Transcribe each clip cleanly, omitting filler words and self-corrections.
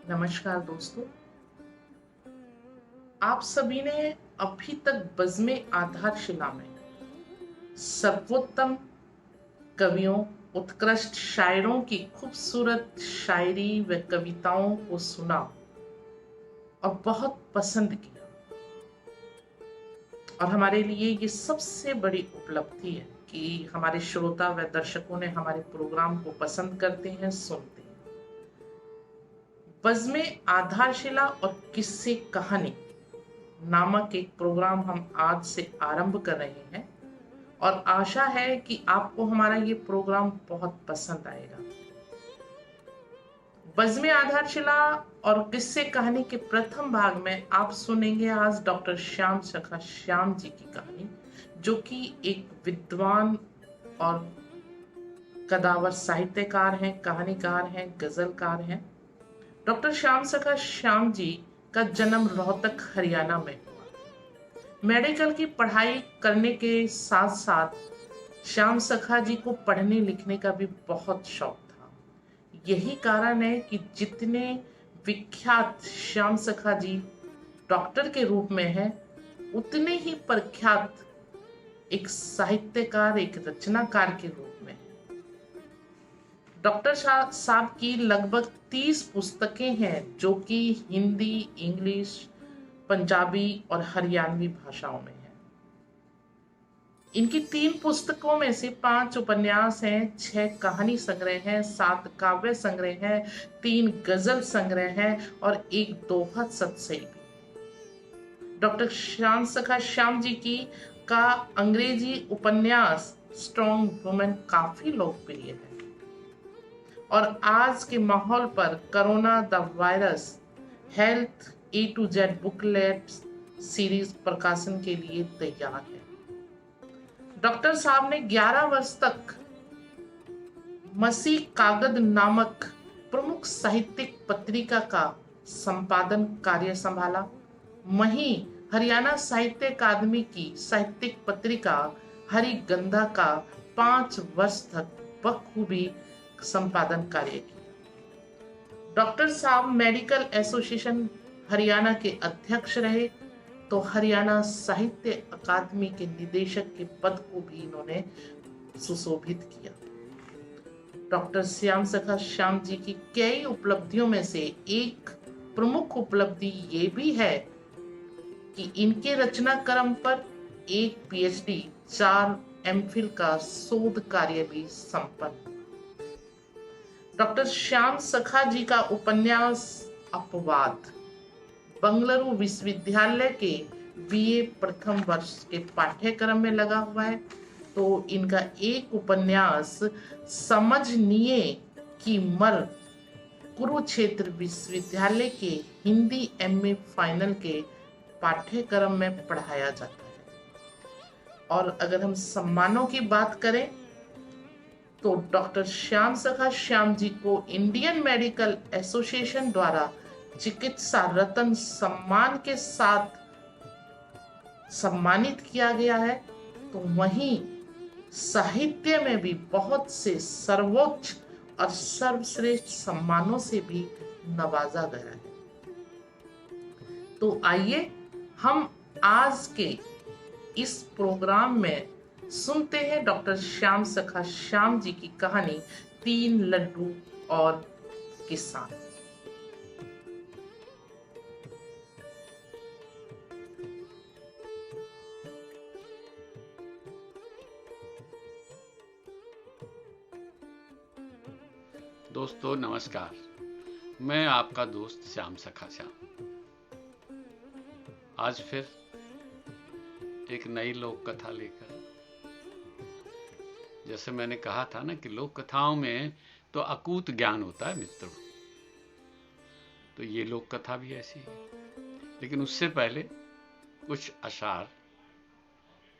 नमस्कार दोस्तों, आप सभी ने अभी तक बज़्म आधारशिला में सर्वोत्तम कवियों, उत्कृष्ट शायरों की खूबसूरत शायरी व कविताओं को सुना और बहुत पसंद किया। और हमारे लिए ये सबसे बड़ी उपलब्धि है कि हमारे श्रोता व दर्शकों ने हमारे प्रोग्राम को पसंद करते हैं, सुनते हैं। बज़्म आधारशिला और किस्से कहानी नामक एक प्रोग्राम हम आज से आरंभ कर रहे हैं और आशा है कि आपको हमारा ये प्रोग्राम बहुत पसंद आएगा। बज़्म आधारशिला और किस्से कहानी के प्रथम भाग में आप सुनेंगे आज डॉक्टर श्याम सखा श्याम जी की कहानी, जो कि एक विद्वान और कदावर साहित्यकार हैं, कहानीकार हैं, गजलकार हैं। डॉक्टर श्याम सखा श्याम जी का जन्म रोहतक हरियाणा में हुआ। मेडिकल की पढ़ाई करने के साथ साथ श्याम सखा जी को पढ़ने लिखने का भी बहुत शौक था। यही कारण है कि जितने विख्यात श्याम सखा जी डॉक्टर के रूप में हैं, उतने ही प्रख्यात एक साहित्यकार, एक रचनाकार के रूप में हैं। डॉक्टर साहब की लगभग 30 पुस्तकें हैं, जो कि हिंदी, इंग्लिश, पंजाबी और हरियाणवी भाषाओं में है। इनकी 3 पुस्तकों में से 5 उपन्यास हैं, 6 कहानी संग्रह हैं, 7 काव्य संग्रह हैं, 3 गजल संग्रह हैं और एक दोहा सतसई भी। डॉक्टर श्याम सखा श्याम जी की का अंग्रेजी उपन्यास स्ट्रॉन्ग वुमेन काफी लोकप्रिय है और आज के माहौल पर corona the virus health A to Z booklet series प्रकाशन के लिए तैयार है। डॉक्टर साहब ने 11 वर्ष तक मसीह कागज नामक प्रमुख साहित्यिक पत्रिका का संपादन कार्य संभाला। वहीं हरियाणा साहित्य अकादमी की साहित्यिक पत्रिका हरिगंधा का 5 वर्ष तक बखूबी संपादन कार्य किया। डॉक्टर साहब मेडिकल एसोसिएशन हरियाणा के अध्यक्ष रहे, तो हरियाणा साहित्य अकादमी के निदेशक के पद को भी इन्होंने सुशोभित किया। डॉक्टर श्याम सखा श्याम जी की कई उपलब्धियों में से एक प्रमुख उपलब्धि ये भी है कि इनके रचना क्रम पर एक PhD, 4 MPhil का शोध कार्य भी संपन्न। डॉक्टर श्याम सखा जी का उपन्यास अपवाद बंगलुरु विश्वविद्यालय के BA प्रथम वर्ष के पाठ्यक्रम में लगा हुआ है, तो इनका एक उपन्यास समझनिए की मर कुरुक्षेत्र विश्वविद्यालय के हिंदी MA फाइनल के पाठ्यक्रम में पढ़ाया जाता है। और अगर हम सम्मानों की बात करें तो डॉक्टर श्याम सखा श्याम जी को इंडियन मेडिकल एसोसिएशन द्वारा चिकित्सा रत्न सम्मान के साथ सम्मानित किया गया है, तो वहीं साहित्य में भी बहुत से सर्वोच्च और सर्वश्रेष्ठ सम्मानों से भी नवाजा गया है। तो आइए हम आज के इस प्रोग्राम में सुनते हैं डॉक्टर श्याम सखा श्याम जी की कहानी 3 लड्डू और किसान। दोस्तों नमस्कार, मैं आपका दोस्त श्याम सखा श्याम आज फिर एक नई लोक कथा लेकर। जैसे मैंने कहा था ना कि लोक कथाओं में तो अकूत ज्ञान होता है मित्रों, तो ये लोक कथा भी ऐसी है। लेकिन उससे पहले कुछ अशार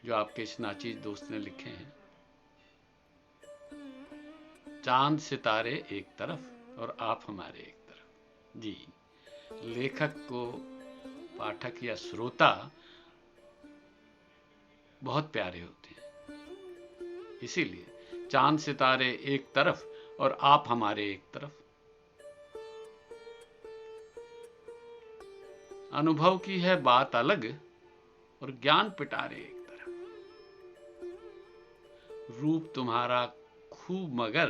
जो आपके इस नाचीज दोस्त ने लिखे हैं। चांद सितारे एक तरफ और आप हमारे एक तरफ। जी, लेखक को पाठक या श्रोता बहुत प्यारे होते हैं। इसीलिए चांद सितारे एक तरफ और आप हमारे एक तरफ। अनुभव की है बात अलग और ज्ञान पिटारे एक तरफ। रूप तुम्हारा खूब मगर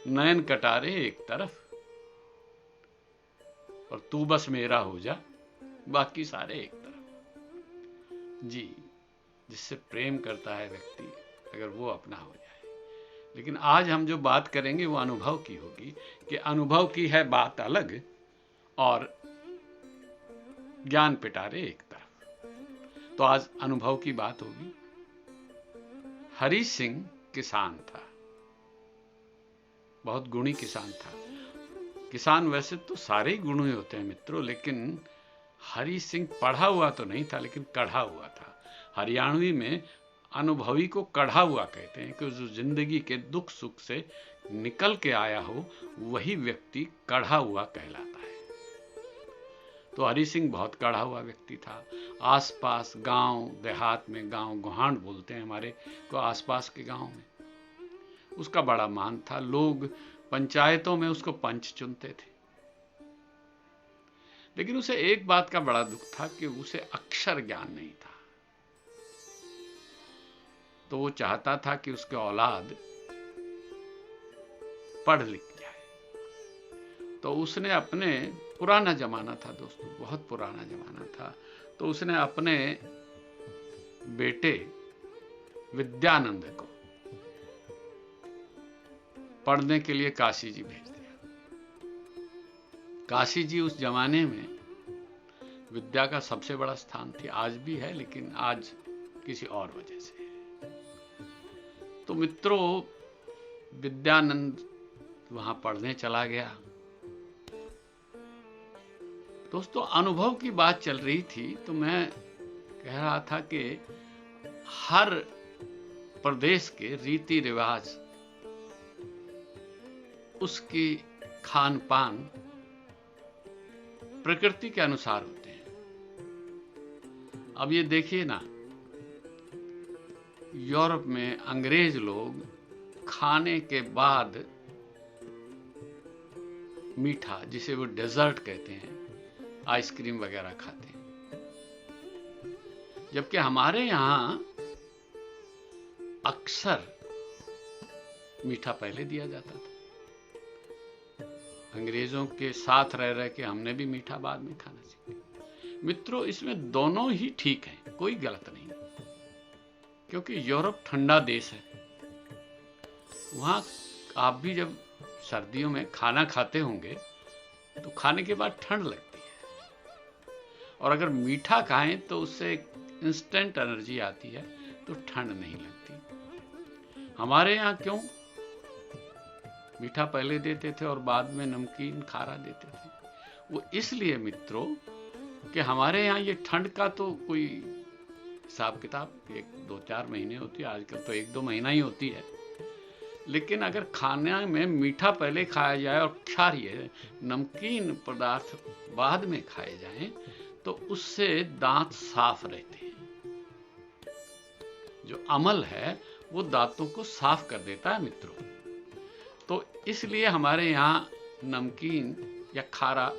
नयन कटारे एक तरफ, और तू बस मेरा हो जा बाकी सारे एक तरफ। जी, जिससे प्रेम करता है व्यक्ति, अगर वो अपना हो जाए। लेकिन आज हम जो बात करेंगे वो अनुभव की होगी कि अनुभव की है बात अलग और ज्ञान पिटारे एक तरफ। तो आज अनुभव की बात होगी। हरि सिंह किसान था, बहुत गुणी किसान था। किसान वैसे तो सारे ही गुणी होते हैं मित्रों, लेकिन हरि सिंह पढ़ा हुआ तो नहीं था, लेकिन कढ़ा हुआ था। हरियाणवी में अनुभवी को कढ़ा हुआ कहते हैं कि जो जिंदगी के दुख सुख से निकल के आया हो वही व्यक्ति कढ़ा हुआ कहलाता है। तो हरि सिंह बहुत कढ़ा हुआ व्यक्ति था। आसपास गांव देहात में, गांव गुहांड बोलते हैं हमारे को आसपास के गांव में, उसका बड़ा मान था। लोग पंचायतों में उसको पंच चुनते थे। लेकिन उसे एक बात का बड़ा दुख था कि उसे अक्षर ज्ञान नहीं था। तो वो चाहता था कि उसके औलाद पढ़ लिख जाए। तो उसने अपने, पुराना जमाना था दोस्तों, बहुत पुराना जमाना था, तो उसने अपने बेटे विद्यानंद को पढ़ने के लिए काशी जी भेज दिया। काशी जी उस जमाने में विद्या का सबसे बड़ा स्थान थी, आज भी है लेकिन आज किसी और वजह से है। तो मित्रों, विद्यानंद वहां पढ़ने चला गया। दोस्तों, अनुभव की बात चल रही थी तो मैं कह रहा था कि हर प्रदेश के रीति रिवाज, उसकी खान पान प्रकृति के अनुसार होते हैं। अब ये देखिए ना, यूरोप में अंग्रेज लोग खाने के बाद मीठा, जिसे वो डेजर्ट कहते हैं, आइसक्रीम वगैरह खाते हैं, जबकि हमारे यहां अक्सर मीठा पहले दिया जाता था। अंग्रेजों के साथ रह रह के हमने भी मीठा बाद में खाना सीखा। मित्रों, इसमें दोनों ही ठीक है, कोई गलत नहीं, क्योंकि यूरोप ठंडा देश है। वहां आप भी जब सर्दियों में खाना खाते होंगे तो खाने के बाद ठंड लगती है, और अगर मीठा खाएं तो उससे इंस्टेंट एनर्जी आती है, तो ठंड नहीं लगती। हमारे यहाँ क्यों मीठा पहले देते थे और बाद में नमकीन खारा देते थे? वो इसलिए मित्रों कि हमारे यहाँ ये ठंड का तो कोई हिसाब किताब 1-2-4 महीने होती है, आजकल तो 1-2 महीना ही होती है। लेकिन अगर खाने में मीठा पहले खाया जाए और क्षारीय नमकीन पदार्थ बाद में खाए जाएं, तो उससे दांत साफ रहते हैं। जो अमल है वो दांतों को साफ कर देता है मित्रों। तो इसलिए हमारे यहाँ नमकीन या खारा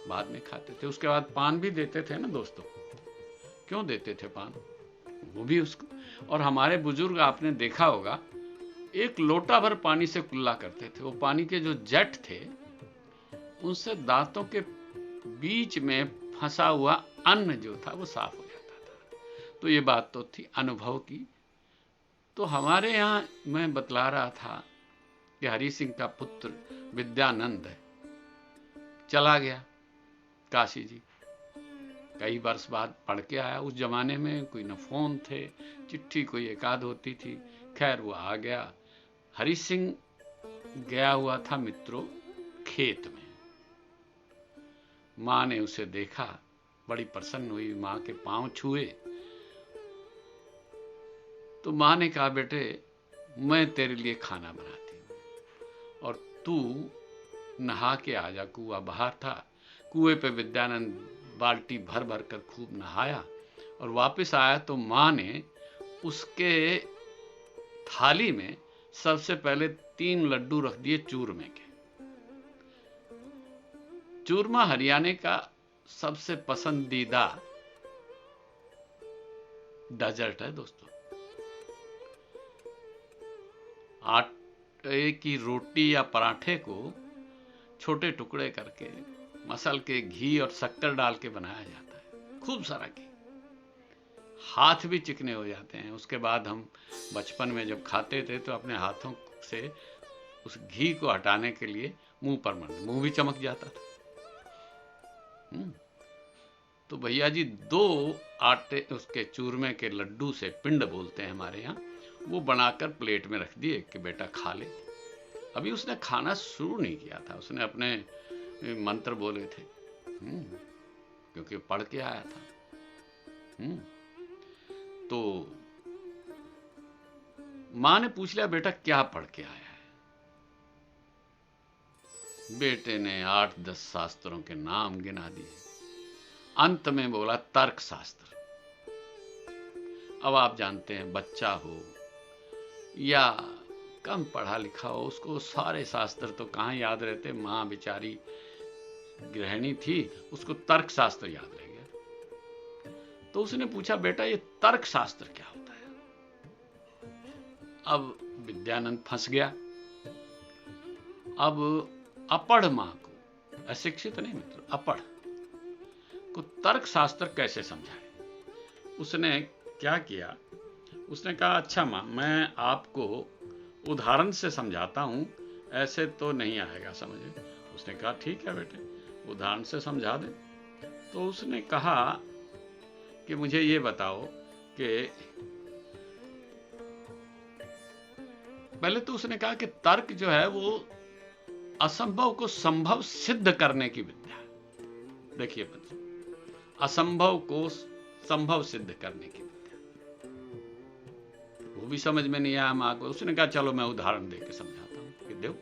बाद में खाते थे। उसके बाद पान भी देते थे ना दोस्तों। क्यों देते थे पान? वो भी उसको, और हमारे बुजुर्ग आपने देखा होगा, एक लोटा भर पानी से कुल्ला करते थे। वो पानी के जो जेट थे उनसे दांतों के बीच में फंसा हुआ अन्न जो था वो साफ हो जाता था। तो ये बात तो थी अनुभव की। तो हमारे यहाँ मैं बतला रहा था कि हरि सिंह का पुत्र विद्यानंद चला गया काशी जी। कई वर्ष बाद पढ़ के आया। उस जमाने में कोई न फोन थे, चिट्ठी कोई एकाध होती थी। खैर वो आ गया। हरि सिंह गया हुआ था मित्रों खेत में। मां ने उसे देखा, बड़ी प्रसन्न हुई, मां के पांव छुए। तो मां ने कहा, बेटे मैं तेरे लिए खाना बनाती हूं और तू नहा के आ जा। कुआं बाहर था, कुएं पे विद्यानंद बाल्टी भर भर कर खूब नहाया और वापस आया तो मां ने उसके थाली में सबसे पहले 3 लड्डू रख दिए चूरमे के। चूरमा हरियाणा का सबसे पसंदीदा डेजर्ट है दोस्तों। आटे की रोटी या पराठे को छोटे टुकड़े करके मसल के घी और शक्कर डाल के बनाया जाता है, खूब सारा घी। हाथ भी चिकने हो जाते हैं। उसके बाद हम बचपन में जब खाते थे तो अपने हाथों से उस घी को हटाने के लिए मुंह पर मारते, मुंह भी चमक जाता था। तो भैया जी 2 आटे उसके चूरमे के लड्डू से, पिंड बोलते हैं हमारे यहाँ, वो बनाकर प्लेट में रख दिए कि बेटा खा ले। अभी उसने खाना शुरू नहीं किया था, उसने अपने मंत्र बोले थे, क्योंकि पढ़ के आया था। तो मां ने पूछ लिया, बेटा क्या पढ़ के आया है? बेटे ने 8-10 शास्त्रों के नाम गिना दिए। अंत में बोला तर्क शास्त्र। अब आप जानते हैं, बच्चा हो या कम पढ़ा लिखा हो, उसको सारे शास्त्र तो कहां याद रहते। मां बेचारी गृहिणी थी, उसको तर्क शास्त्र याद रह गया। तो उसने पूछा, बेटा ये तर्क शास्त्र क्या होता है? अब विद्यानंद फंस गया। अब अपढ़ मां को, अशिक्षित नहीं मित्र, अपढ़ को तर्क शास्त्र कैसे समझाए? उसने क्या किया, उसने कहा, अच्छा मां, मैं आपको उदाहरण से समझाता हूं, ऐसे तो नहीं आएगा समझे। उसने कहा, ठीक है बेटे, उदाहरण से समझा दे। तो उसने कहा कि मुझे ये बताओ कि पहले तो उसने कहा कि तर्क जो है वो असंभव को संभव सिद्ध करने की विद्या है। देखिए बच्चों, असंभव को संभव सिद्ध करने की विद्या, वो भी समझ में नहीं आया मां को। उसने कहा, चलो मैं उदाहरण देकर समझाता हूं कि देखो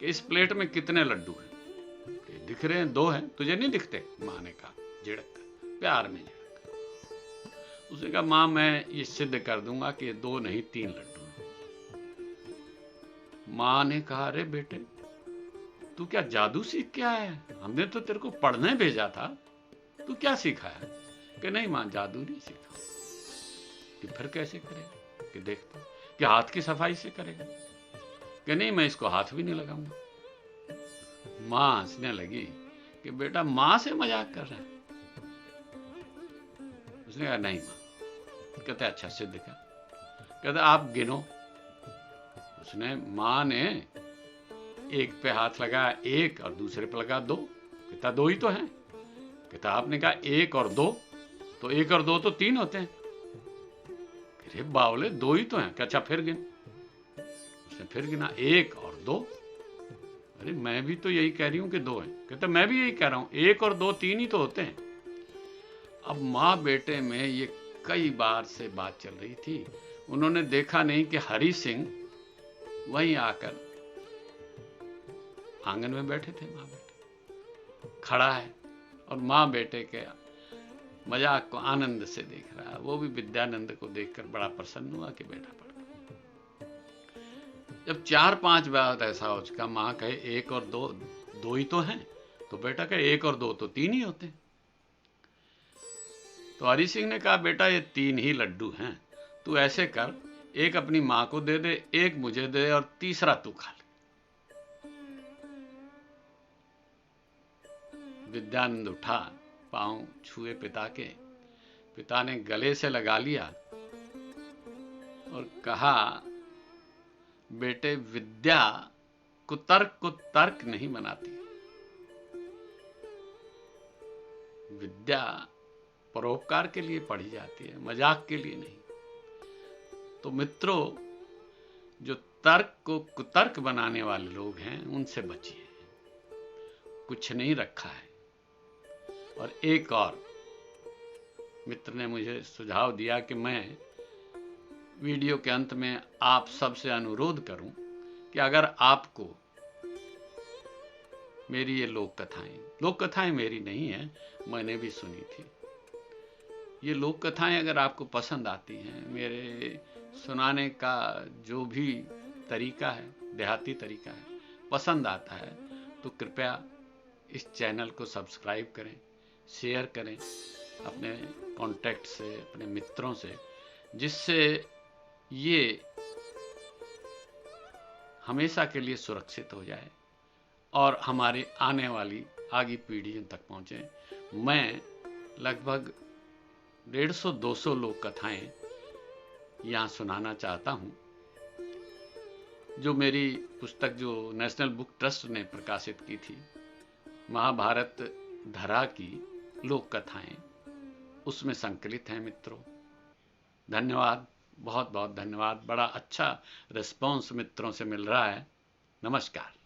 कि इस प्लेट में कितने लड्डू हैं? कि दिख रहे हैं, 2 हैं। तुझे नहीं दिखते? मां ने कहा, झिड़क कर, प्यार में झिड़क कर। उसने कहा, मां मैं ये सिद्ध कर दूंगा कि 2 नहीं 3 लड्डू। मां ने कहा, अरे बेटे तू क्या जादू सीख के आया है? हमने तो तेरे को पढ़ने भेजा था, तू क्या सीखा है? कि नहीं मां, जादू नहीं सीखा। कि फिर कैसे करेगा? कि देखता कि हाथ की सफाई से करेगा। कि नहीं, मैं इसको हाथ भी नहीं लगाऊंगा। मां हंसने लगी कि बेटा मां से मजाक कर रहा है। उसने कहा, नहीं मां। कहते, अच्छा सिद्ध कर। कहते, आप गिनो। उसने, मां ने एक पे हाथ लगाया 1 और दूसरे पे लगा 2। कहता 2 ही तो हैं। कहता आपने कहा 1 और 2, तो 1 और 2 तो 3 होते हैं। अरे बावले 2 ही तो हैं। अच्छा फिर गिन। उसने फिर गिना 1 और 2। अरे मैं भी तो यही कह रही हूं कि 2 हैं। कहता मैं भी यही कह रहा हूं, 1 और 2 3 ही तो होते हैं। अब मां बेटे में ये कई बार से बात चल रही थी। उन्होंने देखा नहीं कि हरि सिंह वहीं आकर आंगन में बैठे थे। मां बेटे खड़ा है और मां बेटे के मजाक को आनंद से देख रहा है। वो भी विद्यानंद को देखकर बड़ा प्रसन्न हुआ कि बेटा पढ़। जब 4-5 बार ऐसा हो चुका, मां कहे 1 और 2 ही तो हैं, तो बेटा कहे 1 और 2 तो 3 ही होते हैं। तो हरि सिंह ने कहा, बेटा ये 3 ही लड्डू हैं, तू ऐसे कर, 1 अपनी मां को दे दे, 1 मुझे दे और तीसरा तू खा ले। विद्यानंद उठा, पांव छुए पिता के। पिता ने गले से लगा लिया और कहा, बेटे विद्या कुतर्क को तर्क नहीं बनाती। विद्या परोपकार के लिए पढ़ी जाती है, मजाक के लिए नहीं। तो मित्रों, जो तर्क को कुतर्क बनाने वाले लोग हैं, उनसे बचिए। कुछ नहीं रखा है। और एक और मित्र ने मुझे सुझाव दिया कि मैं वीडियो के अंत में आप सबसे अनुरोध करूं कि अगर आपको मेरी ये लोक कथाएं मेरी नहीं है, मैंने भी सुनी थी, ये लोक कथाएं अगर आपको पसंद आती हैं, मेरे सुनाने का जो भी तरीका है, देहाती तरीका है, पसंद आता है, तो कृपया इस चैनल को सब्सक्राइब करें, शेयर करें अपने कॉन्टैक्ट से, अपने मित्रों से, जिससे ये हमेशा के लिए सुरक्षित हो जाए और हमारी आने वाली आगे पीढ़ियों तक पहुँचे। मैं लगभग 150-200 लोक कथाएं यहाँ सुनाना चाहता हूँ, जो मेरी पुस्तक जो नेशनल बुक ट्रस्ट ने प्रकाशित की थी, महाभारत धरा की लोक कथाएं, उसमें संकलित हैं मित्रों। धन्यवाद, बहुत बहुत धन्यवाद। बड़ा अच्छा रिस्पॉन्स मित्रों से मिल रहा है। नमस्कार।